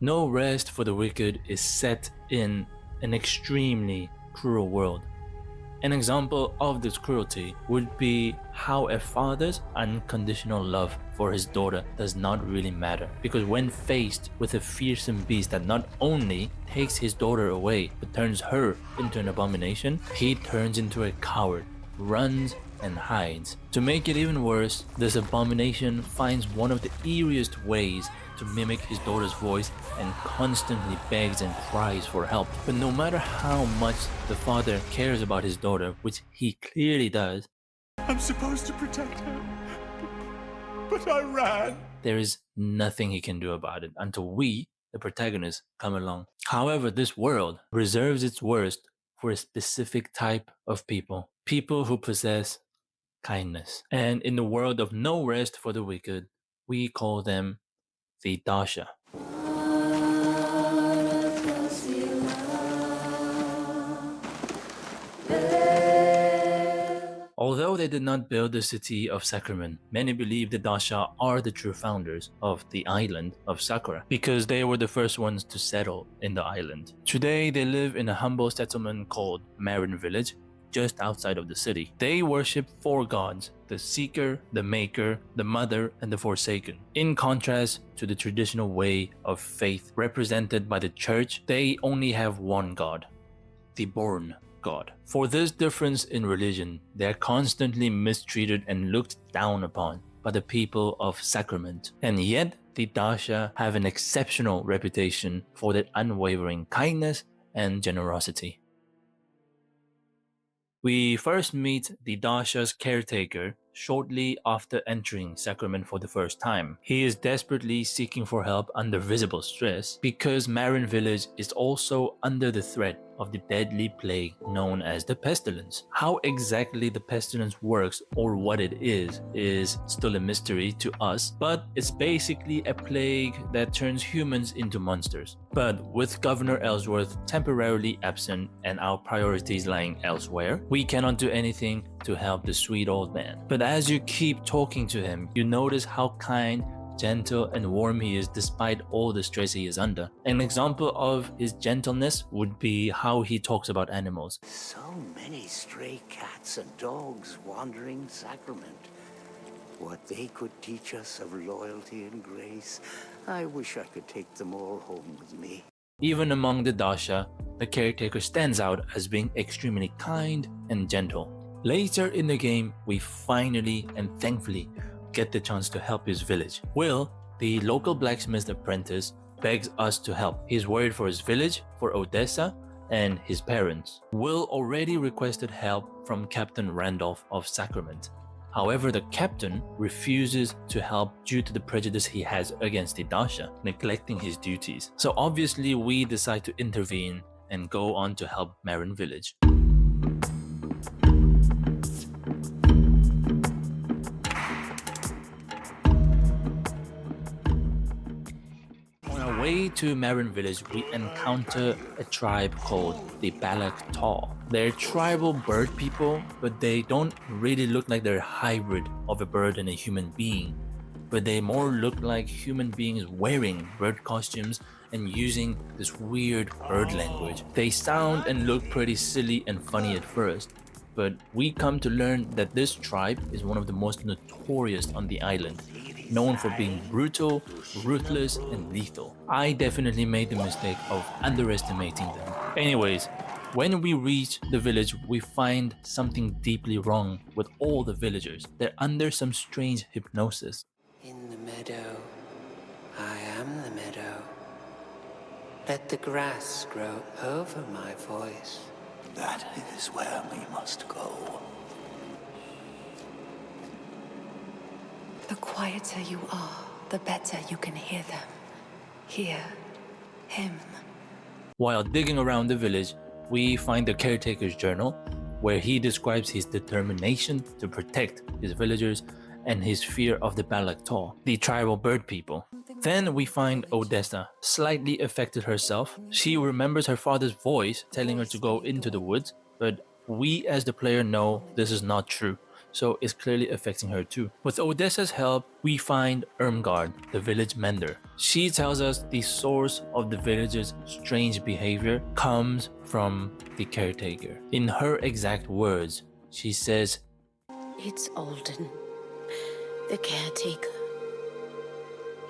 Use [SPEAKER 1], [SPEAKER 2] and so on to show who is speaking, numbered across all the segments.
[SPEAKER 1] No Rest for the Wicked is set in an extremely cruel world. An example of this cruelty would be how a father's unconditional love for his daughter does not really matter, because when faced with a fearsome beast that not only takes his daughter away but turns her into an abomination, he turns into a coward, runs and hides. To make it even worse, this abomination finds one of the eeriest ways to mimic his daughter's voice and constantly begs and cries for help. But no matter how much the father cares about his daughter, which he clearly does,
[SPEAKER 2] I'm supposed to protect her, but I ran.
[SPEAKER 1] There is nothing he can do about it until we, the protagonists, come along. However, this world reserves its worst for a specific type of people. People who possess kindness. And in the world of No Rest for the Wicked, we call them the Dasha. Although they did not build the city of Sacrament, many believe the Dasha are the true founders of the island of Sakura because they were the first ones to settle in the island. Today, they live in a humble settlement called Marin Village, just outside of the city. They worship four gods: the Seeker, the Maker, the Mother, and the Forsaken. In contrast to the traditional way of faith represented by the church, they only have one god, the Born God. For this difference in religion, they are constantly mistreated and looked down upon by the people of Sacrament. And yet, the Dasha have an exceptional reputation for their unwavering kindness and generosity. We first meet the Dasha's caretaker shortly after entering Sacrament for the first time. He is desperately seeking for help under visible stress because Marin Village is also under the threat of the deadly plague known as the pestilence. How exactly the pestilence works or what it is still a mystery to us, but it's basically a plague that turns humans into monsters. But with Governor Ellsworth temporarily absent and our priorities lying elsewhere, we cannot do anything to help the sweet old man. But as you keep talking to him, you notice how kind, gentle, and warm he is despite all the stress he is under. An example of his gentleness would be how he talks about animals.
[SPEAKER 3] So many stray cats and dogs wandering Sacrament. What they could teach us of loyalty and grace, I wish I could take them all home with me.
[SPEAKER 1] Even among the Dasha, the caretaker stands out as being extremely kind and gentle. Later in the game, we finally and thankfully get the chance to help his village. Will, the local blacksmith apprentice, begs us to help. He's worried for his village, for Odessa, and his parents. Will already requested help from Captain Randolph of Sacrament. However, the captain refuses to help due to the prejudice he has against the Dasha, neglecting his duties. So obviously we decide to intervene and go on to help Marin Village. On our way to Marin Village, we encounter a tribe called the Balac Tall. They're tribal bird people, but they don't really look like they're a hybrid of a bird and a human being. But they more look like human beings wearing bird costumes and using this weird bird language. They sound and look pretty silly and funny at first, but we come to learn that this tribe is one of the most notorious on the island, known for being brutal, ruthless, and lethal. I definitely made the mistake of underestimating them. Anyways, when we reach the village, we find something deeply wrong with all the villagers. They're under some strange hypnosis.
[SPEAKER 3] In the meadow, I am the meadow. Let the grass grow over my voice.
[SPEAKER 2] That is where we must go.
[SPEAKER 4] The quieter you are, the better you can hear them. Hear him.
[SPEAKER 1] While digging around the village, we find the caretaker's journal, where he describes his determination to protect his villagers and his fear of the Balac Tall, the tribal bird people. Then we find Odessa, slightly affected herself. She remembers her father's voice telling her to go into the woods, but we as the player know this is not true. so it's clearly affecting her too. With Odessa's help, we find Irmgard, the village mender. She tells us the source of the village's strange behavior comes from the caretaker. In her exact words, she says,
[SPEAKER 5] "It's Alden, the caretaker.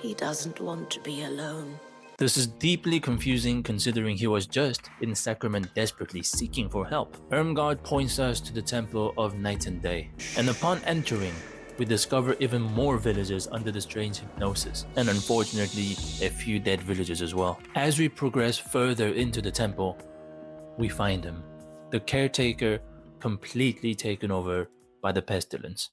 [SPEAKER 5] He doesn't want to be alone."
[SPEAKER 1] This is deeply confusing considering he was just in Sacrament desperately seeking for help. Irmgard points us to the Temple of Night and Day, and upon entering, we discover even more villagers under the strange hypnosis, and unfortunately a few dead villagers as well. As we progress further into the temple, we find him, the caretaker, completely taken over by the pestilence.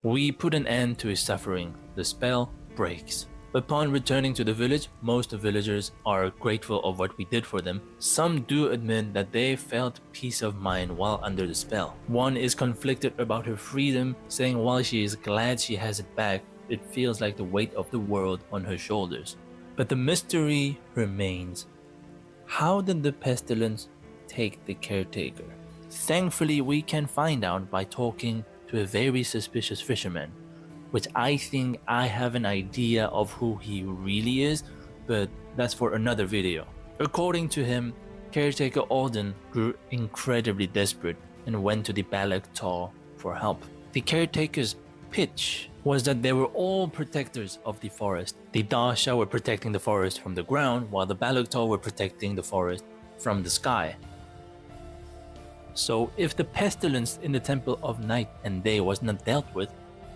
[SPEAKER 1] We put an end to his suffering. The spell breaks. Upon returning to the village, most villagers are grateful of what we did for them. Some do admit that they felt peace of mind while under the spell. One is conflicted about her freedom, saying while she is glad she has it back, it feels like the weight of the world on her shoulders. But the mystery remains. How did the pestilence take the caretaker? Thankfully, we can find out by talking to a very suspicious fisherman, which I think I have an idea of who he really is, but that's for another video. According to him, Caretaker Alden grew incredibly desperate and went to the Balac Tall for help. The caretaker's pitch was that they were all protectors of the forest. The Dasha were protecting the forest from the ground, while the Balac Tall were protecting the forest from the sky. So if the pestilence in the Temple of Night and Day was not dealt with,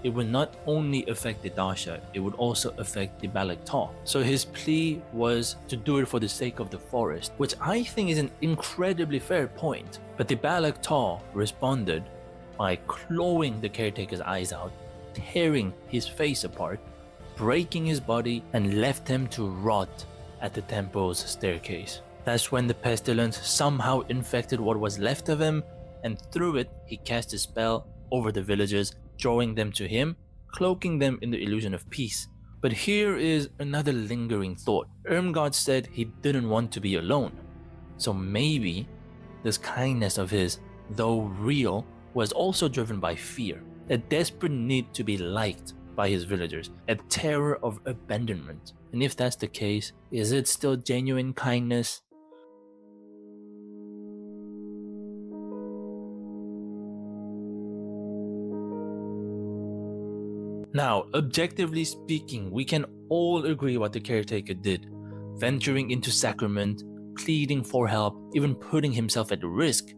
[SPEAKER 1] it would not only affect the Dasha, it would also affect the Balac Tall. So his plea was to do it for the sake of the forest, which I think is an incredibly fair point. But the Balac Tall responded by clawing the caretaker's eyes out, tearing his face apart, breaking his body, and left him to rot at the temple's staircase. That's when the pestilence somehow infected what was left of him, and through it, he cast a spell over the villagers, drawing them to him, cloaking them in the illusion of peace. But here is another lingering thought. Irmgard said he didn't want to be alone. So maybe this kindness of his, though real, was also driven by fear, a desperate need to be liked by his villagers, a terror of abandonment. And if that's the case, is it still genuine kindness? Now, objectively speaking, we can all agree what the caretaker did. Venturing into Sacrament, pleading for help, even putting himself at risk,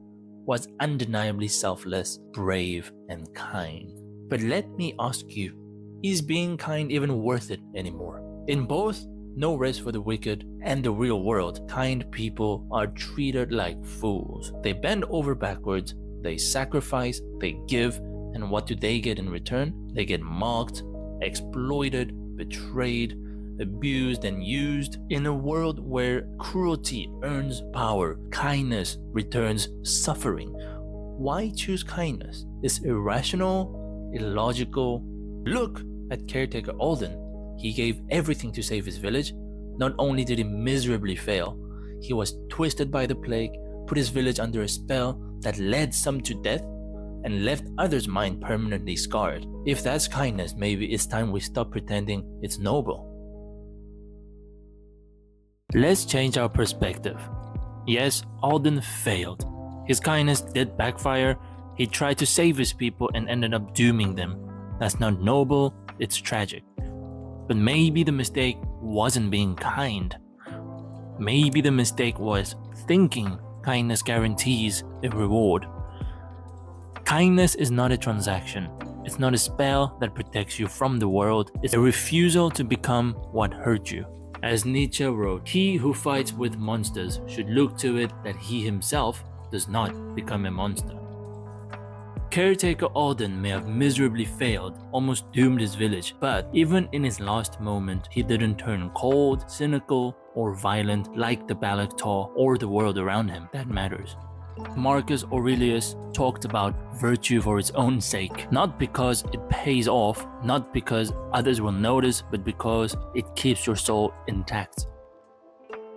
[SPEAKER 1] was undeniably selfless, brave, and kind. But let me ask you, is being kind even worth it anymore? In both No Rest for the Wicked and the real world, kind people are treated like fools. They bend over backwards, they sacrifice, they give, and what do they get in return? They get mocked, exploited, betrayed, abused, and used. In a world where cruelty earns power, kindness returns suffering. Why choose kindness? It's irrational, illogical. Look at Caretaker Alden. He gave everything to save his village. Not only did he miserably fail, he was twisted by the plague, put his village under a spell that led some to death, and left others' mind permanently scarred. If that's kindness, maybe it's time we stop pretending it's noble. Let's change our perspective. Yes, Alden failed. His kindness did backfire. He tried to save his people and ended up dooming them. That's not noble, it's tragic. But maybe the mistake wasn't being kind. Maybe the mistake was thinking kindness guarantees a reward. Kindness is not a transaction. It's not a spell that protects you from the world. It's a refusal to become what hurt you. As Nietzsche wrote, he who fights with monsters should look to it that he himself does not become a monster. Caretaker Alden may have miserably failed, almost doomed his village, but even in his last moment, he didn't turn cold, cynical, or violent like the Balac Tall or the world around him. That matters. Marcus Aurelius talked about virtue for its own sake, not because it pays off, not because others will notice, but because it keeps your soul intact.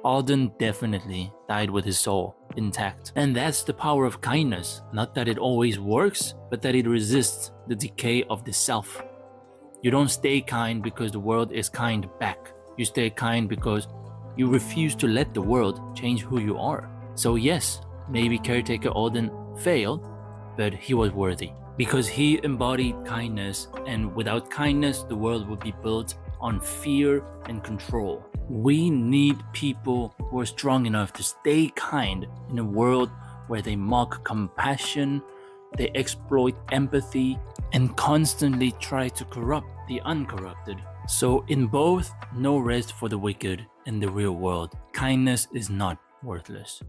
[SPEAKER 1] Alden definitely died with his soul intact. And that's the power of kindness. Not that it always works, but that it resists the decay of the self. You don't stay kind because the world is kind back. You stay kind because you refuse to let the world change who you are. So yes, maybe Caretaker Alden failed, but he was worthy. Because he embodied kindness, and without kindness, the world would be built on fear and control. We need people who are strong enough to stay kind in a world where they mock compassion, they exploit empathy, and constantly try to corrupt the uncorrupted. So in both No Rest for the Wicked and the real world, kindness is not worthless.